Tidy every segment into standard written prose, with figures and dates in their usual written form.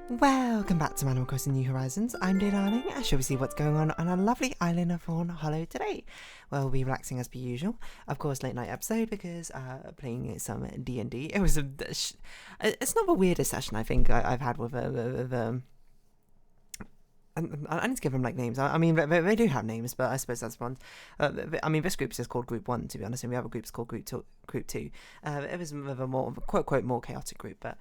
Welcome back to Animal Crossing New Horizons. I'm Darling. I shall we see what's going on a lovely island of Fawnhallow today. We'll be relaxing as per usual. Of course, late night episode because playing some D&D. It was it's not the weirdest session I think I've had with I need to give them like names. I mean, they do have names, but I suppose that's one. I mean, this group is just called Group 1, to be honest, and the other group's called Group 2. It was a more, quote, more chaotic group, but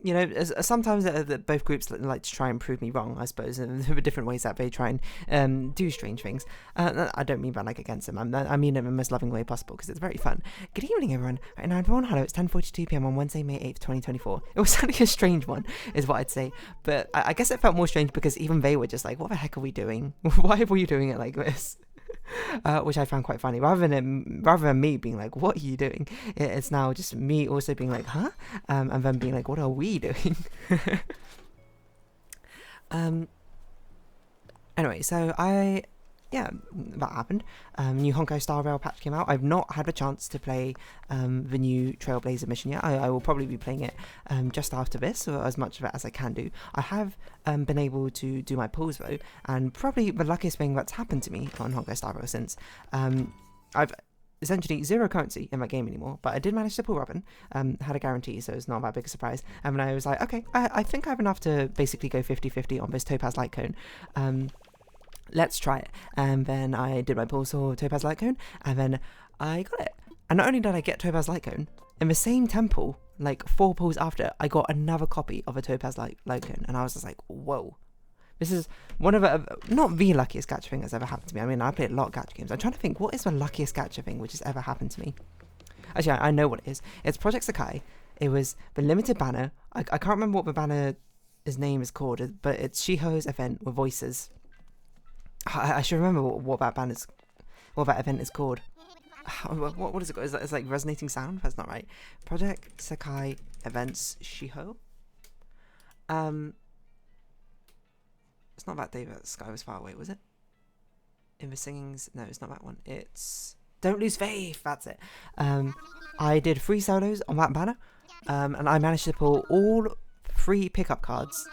you know, sometimes both groups like to try and prove me wrong, I suppose, and there are different ways that they try and do strange things. I don't mean that like against them. I mean it in the most loving way possible because it's very fun. Good evening, everyone. Right now, everyone, hello. It's 10:42 p.m. on Wednesday, May 8th, 2024. It was certainly a strange one, is what I'd say. But I guess it felt more strange because even they were just like, "What the heck are we doing? Why are we doing it like this?" Which I found quite funny. Rather than me being like, "What are you doing?" It's now just me also being like, "Huh?" And then being like, "What are we doing?" Anyway, so that happened. New Honkai Star Rail patch came out. I've not had a chance to play the new Trailblazer mission yet. I will probably be playing it just after this, or as much of it as I can do. I have been able to do my pulls though, and probably the luckiest thing that's happened to me on Honkai Star Rail since I've essentially zero currency in my game anymore, but I did manage to pull Robin, had a guarantee, so it's not that big a surprise. And then I was like, okay, I think I have enough to basically go 50-50 on this Topaz Light Cone. Let's try it. And then I did my pull, saw Topaz Light Cone, and then I got it. And not only did I get Topaz Light Cone, in the same temple, like 4 pulls after, I got another copy of a Topaz Light Cone, and I was just like, whoa. This is one of the, not the luckiest gacha thing that's ever happened to me. I mean, I played a lot of gacha games. I'm trying to think, what is the luckiest gacha thing which has ever happened to me? Actually, I know what it is. It's Project Sakai. It was the limited banner. I can't remember what the banner's name is called, but it's Shiho's event with voices. I should remember what that event is called. What is it called? It's like resonating sound? That's not right. Project Sakai Events Shiho. It's not that day that Sky was far away, was it? In the singings? No, it's not that one. It's Don't Lose Faith. That's it. I did 3 solos on that banner, and I managed to pull all 3 pickup cards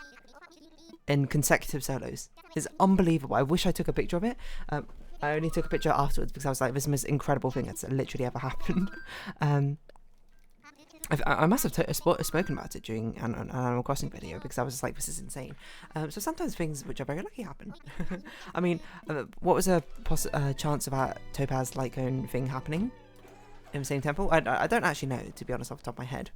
in consecutive solos. It's unbelievable. I wish I took a picture of it. I only took a picture afterwards because I was like, this is the most incredible thing that's literally ever happened. I must have spoken about it during an Animal Crossing video because I was just like, this is insane. So sometimes things which are very lucky happen. I mean, what was a chance of that Topaz Light Cone thing happening in the same temple? I don't actually know, to be honest, off the top of my head.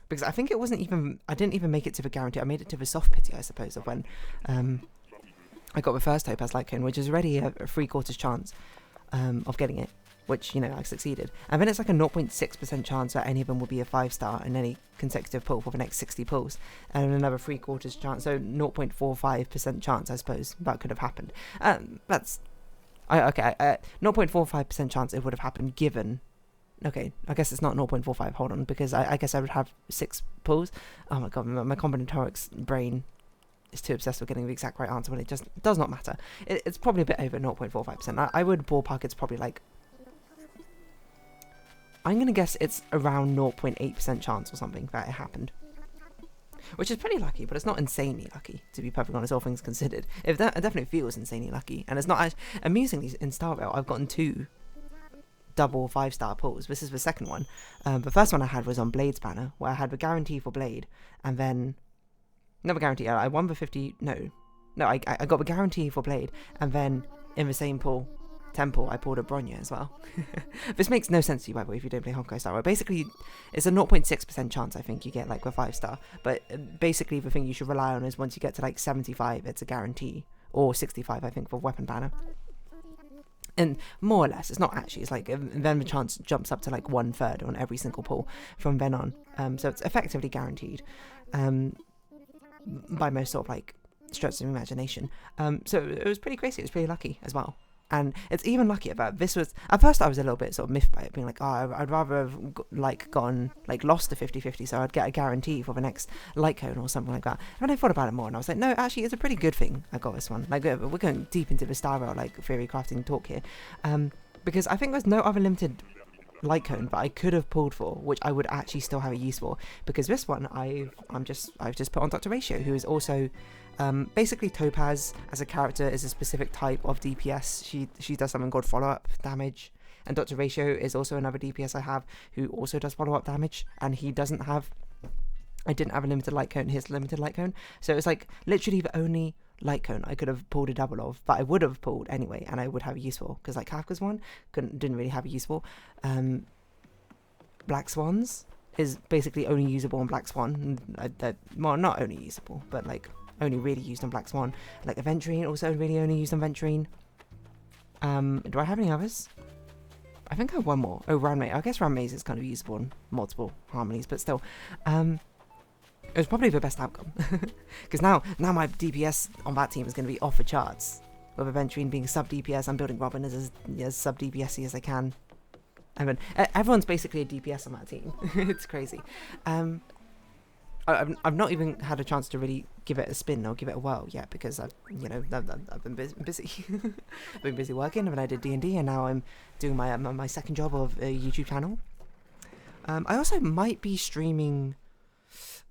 Because I think it wasn't even, I didn't even make it to the guarantee. I made it to the soft pity, I suppose, of when I got the first Topaz Light Cone, which is already a 3/4 chance of getting it, which, you know, I succeeded. And then it's like a 0.6% chance that any of them will be a 5-star in any consecutive pull for the next 60 pulls. And another 3/4 chance, so 0.45% chance, I suppose, that could have happened. That's, 0.45% chance it would have happened given. Okay, I guess it's not 0.45, hold on, because I guess I would have 6 pulls. Oh my god, my combinatorics brain is too obsessed with getting the exact right answer when it just does not matter. It's probably a bit over 0.45%. I would ballpark it's probably like, I'm going to guess it's around 0.8% chance or something that it happened. Which is pretty lucky, but it's not insanely lucky, to be perfectly honest, all things considered. It definitely feels insanely lucky, and it's not, amusingly, in Star Rail, I've gotten 2 double 5-star pulls. This is the second one. The first one I had was on Blade's banner, where I had the guarantee for Blade, and then never guarantee. I won the 50. No, I got the guarantee for Blade, and then in the same pull, temple, I pulled a Bronya as well. This makes no sense to you, by the way, if you don't play Honkai Star Rail. Basically, it's a 0.6% chance I think you get like a 5-star, but basically the thing you should rely on is once you get to like 75, it's a guarantee, or 65, I think, for weapon banner. And more or less, it's not actually, it's like, then the chance jumps up to like 1/3 on every single pull from then on. So it's effectively guaranteed by most sort of like stretches of imagination. So it was pretty crazy, it was pretty lucky as well. And it's even luckier that this was, at first I was a little bit sort of miffed by it, being like, oh, I'd rather have lost the 50-50, so I'd get a guarantee for the next light cone or something like that. And I thought about it more, and I was like, no, actually, it's a pretty good thing I got this one. Like, we're going deep into the Star Rail, like, theory crafting talk here. Because I think there's no other limited light cone, but I could have pulled for, which I would actually still have a use for, because this one I've just put on Dr. Ratio, who is also basically Topaz as a character is a specific type of DPS. She does something called follow-up damage, and Dr. Ratio is also another DPS I have who also does follow-up damage, and he doesn't have. I didn't have a limited light cone. His limited light cone, so it's like literally the only light cone I could have pulled a double of, but I would have pulled anyway, and I would have a useful, because like Kafka's one didn't really have a useful. Black Swans is basically only usable on Black Swan. Well, not only usable, but like only really used on Black Swan. Like Aventurine also really only used on Aventurine. Do I have any others? I think I have one more. Oh, Round Maze. I guess Round Maze is kind of usable on multiple harmonies, but still. It was probably the best outcome. Because now my DPS on that team is going to be off the charts. With Aventurine being sub DPS, I'm building Robin as sub DPS-y as I can. I mean, everyone's basically a DPS on that team. It's crazy. I've not even had a chance to really give it a spin or give it a whirl yet, because I've been busy. I've been busy working, and I did D&D, and now I'm doing my second job of a YouTube channel. I also might be streaming.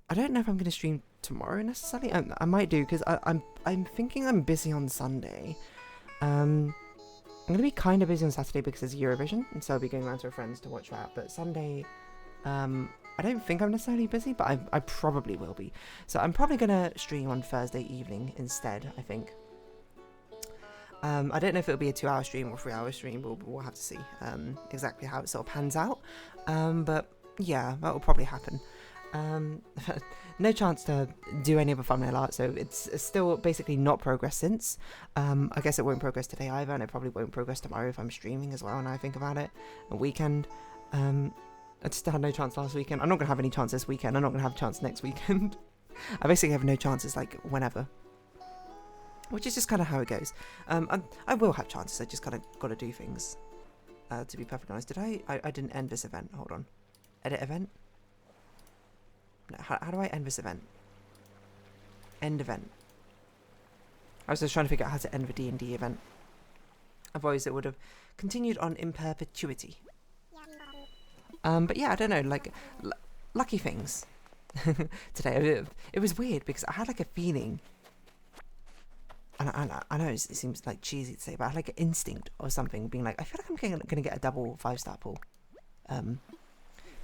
I don't know if I'm going to stream tomorrow necessarily. I might do, because I'm thinking I'm busy on Sunday. I'm going to be kind of busy on Saturday because there's Eurovision, and so I'll be going around to our friends to watch that. But Sunday, I don't think I'm necessarily busy, but I probably will be. So I'm probably going to stream on Thursday evening instead, I think. I don't know if it'll be a 2-hour stream or 3-hour stream, we'll have to see exactly how it sort of pans out. But yeah, that will probably happen. No chance to do any other thumbnail art, so it's still basically not progressed since. I guess it won't progress today either, and it probably won't progress tomorrow if I'm streaming as well, and I think about it. A weekend, I just had no chance last weekend. I'm not going to have any chance this weekend. I'm not going to have a chance next weekend. I basically have no chances, like, whenever. Which is just kind of how it goes. I will have chances, I just kind of got to do things. To be perfectly honest. Did I didn't end this event. Hold on. Edit event? No, how do I end this event? End event. I was just trying to figure out how to end the D&D event. Otherwise it would have continued on in perpetuity. But yeah, I don't know, like, lucky things. Today, it was weird because I had like a feeling, and I know it seems like cheesy to say, but I had like an instinct or something being like, I feel like I'm going to get a double 5-star pull.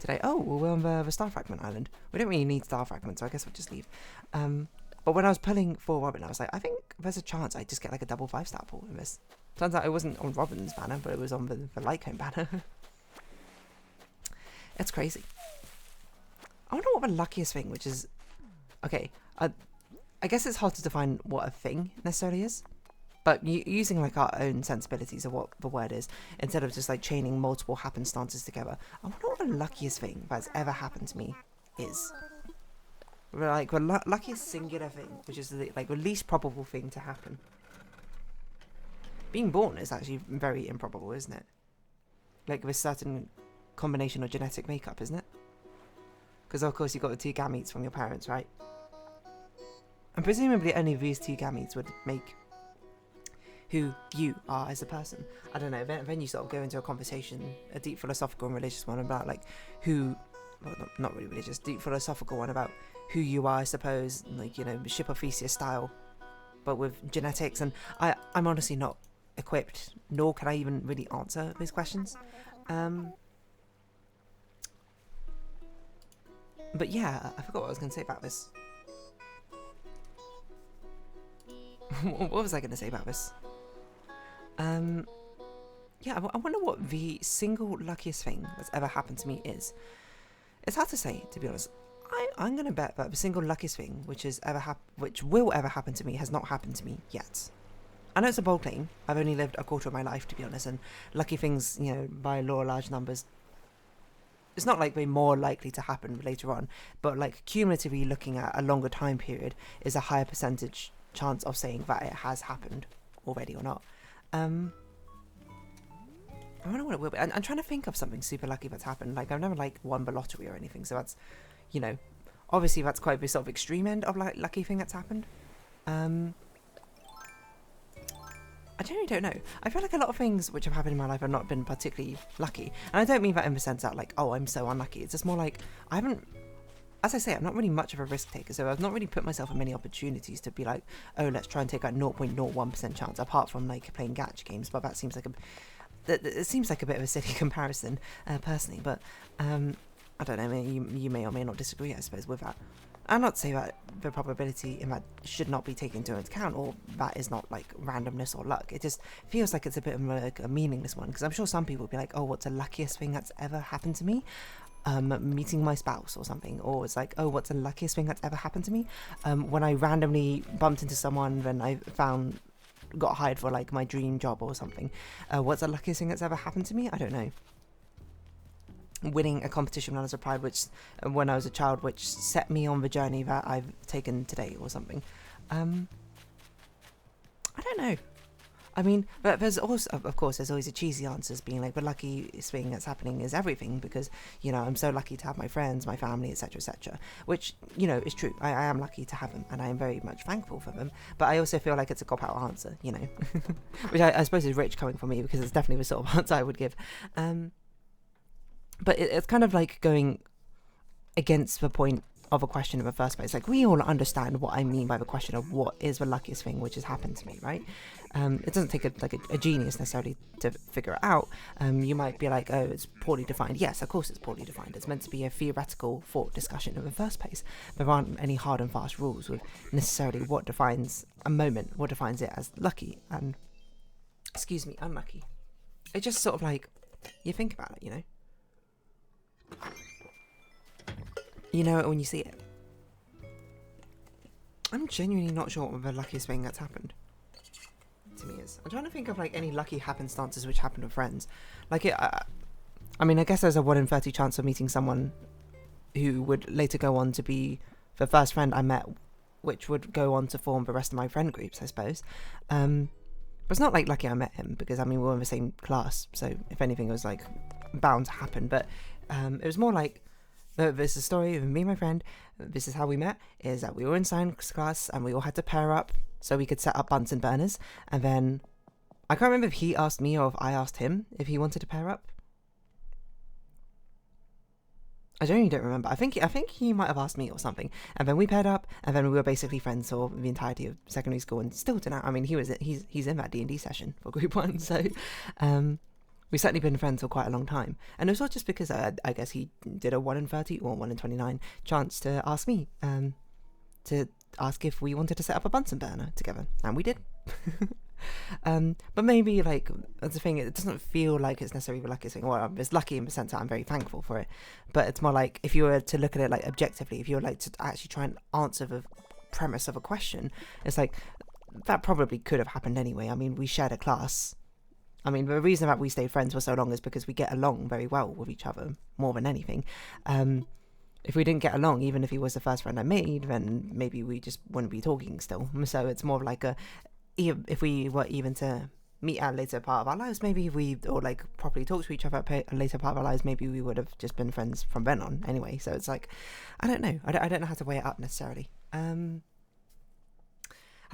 Today. Oh, well, we're on the Star Fragment Island. We don't really need Star Fragment, so I guess we'll just leave. But when I was pulling for Robin, I was like, I think there's a chance I just get like a double 5-star pull in this. Turns out it wasn't on Robin's banner, but it was on the Lycombe banner. It's crazy. I wonder what the luckiest thing, which is... Okay, I guess it's hard to define what a thing necessarily is. But using like our own sensibilities of what the word is, instead of just like chaining multiple happenstances together, I wonder what the luckiest thing that's ever happened to me is. Like the luckiest singular thing, which is the least probable thing to happen. Being born is actually very improbable, isn't it? Like with certain combination of genetic makeup, isn't it? Because of course you've got the 2 gametes from your parents, right? And presumably only these 2 gametes would make who you are as a person. I don't know, then you sort of go into a conversation, a deep philosophical and religious one about like who, well, not really religious, deep philosophical one about who you are, I suppose, like, you know, Ship of Theseus style, but with genetics. And I'm honestly not equipped, nor can I even really answer those questions. But yeah, I forgot what I was going to say about this. What was I going to say about this? Yeah, I wonder what the single luckiest thing that's ever happened to me is. It's hard to say, to be honest. I'm going to bet that the single luckiest thing which will ever happen to me has not happened to me yet. I know it's a bold claim. I've only lived a quarter of my life, to be honest, and lucky things, you know, by law of large numbers, it's not like they're more likely to happen later on, but like cumulatively looking at a longer time period is a higher percentage chance of saying that it has happened already or not. I wonder what it will be. I'm trying to think of something super lucky that's happened. Like, I've never like won the lottery or anything, so that's, you know, obviously that's quite the sort of extreme end of like lucky thing that's happened. I I genuinely don't know. I feel like a lot of things which have happened in my life have not been particularly lucky. And I don't mean that in the sense that, like, oh, I'm so unlucky. It's just more like, I haven't, as I say, I'm not really much of a risk taker, so I've not really put myself in many opportunities to be like, oh, let's try and take a 0.01% chance, apart from, like, playing gacha games, but that seems like it seems like a bit of a silly comparison, personally, but, I don't know, you may or may not disagree, I suppose, with that. I'm not saying that the probability in that should not be taken into account, or that is not like randomness or luck. It just feels like it's a bit of like a meaningless one, because I'm sure some people will be like, oh, what's the luckiest thing that's ever happened to me? Meeting my spouse or something. Or it's like, oh, what's the luckiest thing that's ever happened to me? When I randomly bumped into someone, then I got hired for like my dream job or something. What's the luckiest thing that's ever happened to me? I don't know. Winning a competition when I was a pride, when I was a child, which set me on the journey that I've taken today or something. I don't know. I mean, but there's also, of course, there's always the cheesy answers being like, the luckiest thing that's happening is everything, because, you know, I'm so lucky to have my friends, my family, etc., which, you know, is true. I am lucky to have them, and I am very much thankful for them, but I also feel like it's a cop-out answer, you know, which I suppose is rich coming from me, because it's definitely the sort of answer I would give. But it's kind of like going against the point of a question in the first place. Like, we all understand what I mean by the question of what is the luckiest thing which has happened to me, right? It doesn't take a genius necessarily to figure it out. You might be like, oh, it's poorly defined. Yes, of course it's poorly defined. It's meant to be a theoretical thought discussion in the first place. There aren't any hard and fast rules with necessarily what defines a moment, what defines it as lucky and, unlucky. It's just sort of like, you think about it, you know? You know it when you see it. I'm genuinely not sure what the luckiest thing that's happened to me is. I'm trying to think of like any lucky happenstances which happened with friends. Like I mean, I guess there's a 1 in 30 chance of meeting someone who would later go on to be the first friend I met, which would go on to form the rest of my friend groups, I suppose. But it's not like lucky I met him, because I mean, we were in the same class, so if anything, it was like bound to happen. But it was more like, this is a story of me and my friend. This is how we met, is that we were in science class and we all had to pair up so we could set up Bunsen burners. And then, I can't remember if he asked me or if I asked him if he wanted to pair up. I genuinely don't remember. I think he might have asked me or something. And then we paired up, and then we were basically friends for the entirety of secondary school, and still to now. I mean, he's in that D&D session for group 1, so we've certainly been friends for quite a long time. And it was all just because I guess he did a 1 in 30 or 1 in 29 chance to ask me, to ask if we wanted to set up a Bunsen burner together. And we did. But maybe, like, that's the thing, it doesn't feel like it's necessarily the luckiest thing. Well, it's lucky in the sense that I'm very thankful for it. But it's more like, if you were to look at it, like, objectively, if you were, like, to actually try and answer the premise of a question, it's like, that probably could have happened anyway. I mean, we shared a class. I mean, the reason that we stayed friends for so long is because we get along very well with each other, more than anything. If we didn't get along, even if he was the first friend I made, then maybe we just wouldn't be talking still. So it's more like if we were even to meet at a later part of our lives, maybe or like properly talk to each other at a later part of our lives, maybe we would have just been friends from then on anyway. So it's like, I don't know. I don't know how to weigh it up necessarily. Have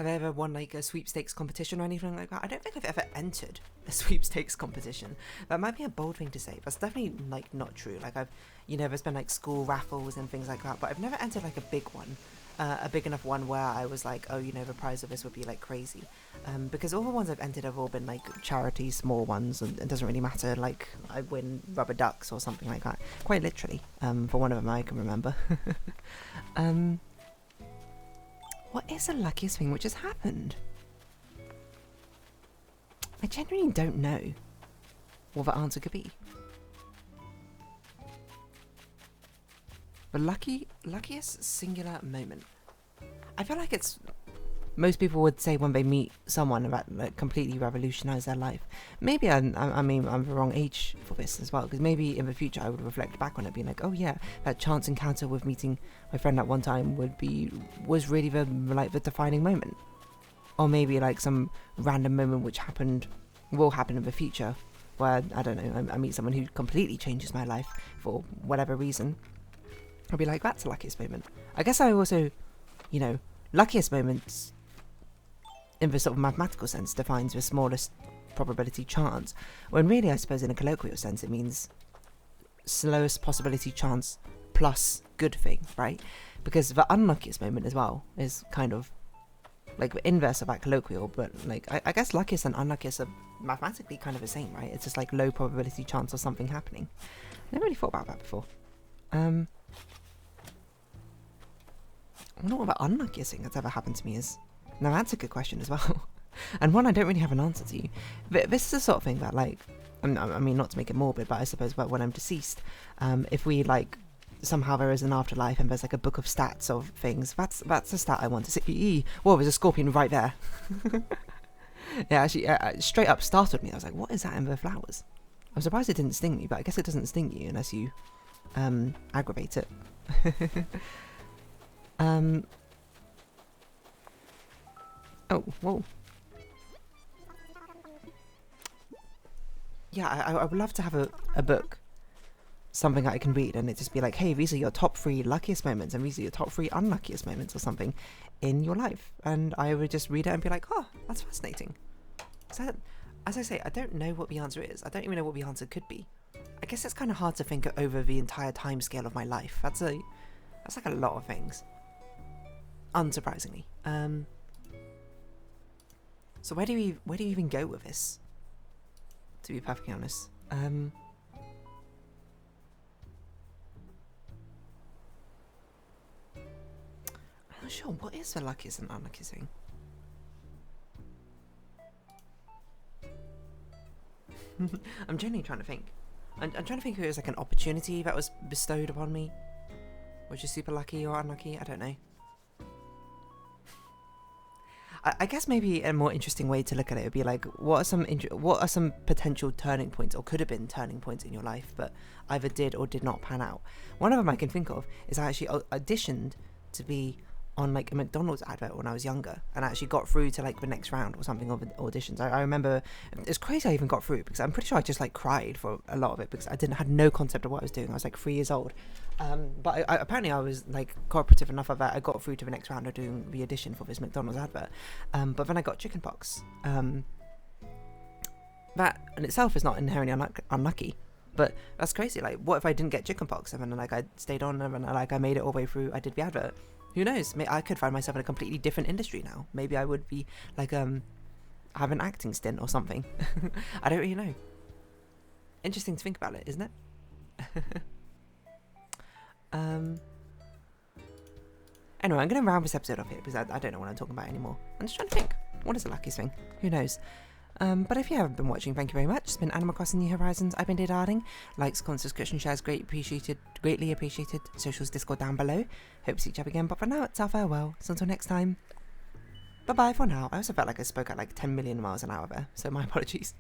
I ever won like a sweepstakes competition or anything like that? I don't think I've ever entered a sweepstakes competition. That might be a bold thing to say. That's definitely like not true. Like there's been like school raffles and things like that, but I've never entered like a big one, a big enough one where I was like, oh, the prize of this would be like crazy. Because all the ones I've entered have all been like charity, small ones, and it doesn't really matter. Like I win rubber ducks or something like that. Quite literally. For one of them I can remember. What is the luckiest thing which has happened? I genuinely don't know what the answer could be. The luckiest singular moment. I feel like it's, most people would say when they meet someone that completely revolutionised their life. Maybe I'm the wrong age for this as well, because maybe in the future I would reflect back on it being like, oh yeah, that chance encounter with meeting my friend at one time was really the defining moment. Or maybe like some random moment which will happen in the future, where, I don't know, I meet someone who completely changes my life for whatever reason. I'll be like, that's the luckiest moment. I guess I also, luckiest moments in the sort of mathematical sense, defines the smallest probability chance, when really I suppose in a colloquial sense it means slowest possibility chance plus good thing, right? Because the unluckiest moment as well is kind of like the inverse of that colloquial, but like I guess luckiest and unluckiest are mathematically kind of the same, right? It's just like low probability chance of something happening. I never really thought about that before. I wonder what the unluckiest thing that's ever happened to me is. Now that's a good question as well. And one I don't really have an answer to. But this is the sort of thing that, like, I mean, not to make it morbid, but I suppose that when I'm deceased, if we, like, somehow there is an afterlife and there's, like, a book of stats of things, that's a stat I want to see. Whoa, there's a scorpion right there. Yeah, actually, straight up startled me. I was like, what is that in the flowers? I'm surprised it didn't sting me, but I guess it doesn't sting you unless you aggravate it. Oh, whoa. Yeah, I would love to have a book, something that I can read, and it just be like, hey, these are your top 3 luckiest moments, and these are your top 3 unluckiest moments, or something, in your life. And I would just read it and be like, oh, that's fascinating. So, as I say, I don't know what the answer is. I don't even know what the answer could be. I guess it's kind of hard to think over the entire time scale of my life. That's like a lot of things. Unsurprisingly. So where do you even go with this? To be perfectly honest. I'm not sure. What is the luckiest and unluckiest thing? I'm genuinely trying to think. I'm trying to think if it was like an opportunity that was bestowed upon me, which is super lucky or unlucky. I don't know. I guess maybe a more interesting way to look at it would be like, what are some potential turning points, or could have been turning points in your life, but either did or did not pan out. One of them I can think of is I actually auditioned to be on like a McDonald's advert when I was younger, and I actually got through to like the next round or something of auditions. I remember it's crazy I even got through, because I'm pretty sure I just like cried for a lot of it because I had no concept of what I was doing. I was like 3 years old, but apparently I was like cooperative enough of that I got through to the next round of doing the audition for this McDonald's advert. But then I got chickenpox. That in itself is not inherently unlucky, but that's crazy. Like, what if I didn't get chickenpox and then like I stayed on and like I made it all the way through, I did the advert? Who knows? I could find myself in a completely different industry now. Maybe I would be like have an acting stint or something. I don't really know. Interesting to think about it, isn't it? Anyway, I'm going to round this episode off here because I don't know what I'm talking about anymore. I'm just trying to think. What is the luckiest thing? Who knows? But if you haven't been watching, thank you very much. It's been Animal Crossing New Horizons. I've been Dear Darling. Likes, comments, subscription, shares, greatly appreciated. Socials, Discord down below. Hope to see each other again. But for now, it's our farewell. So until next time, bye bye for now. I also felt like I spoke at like 10 million miles an hour there, so my apologies.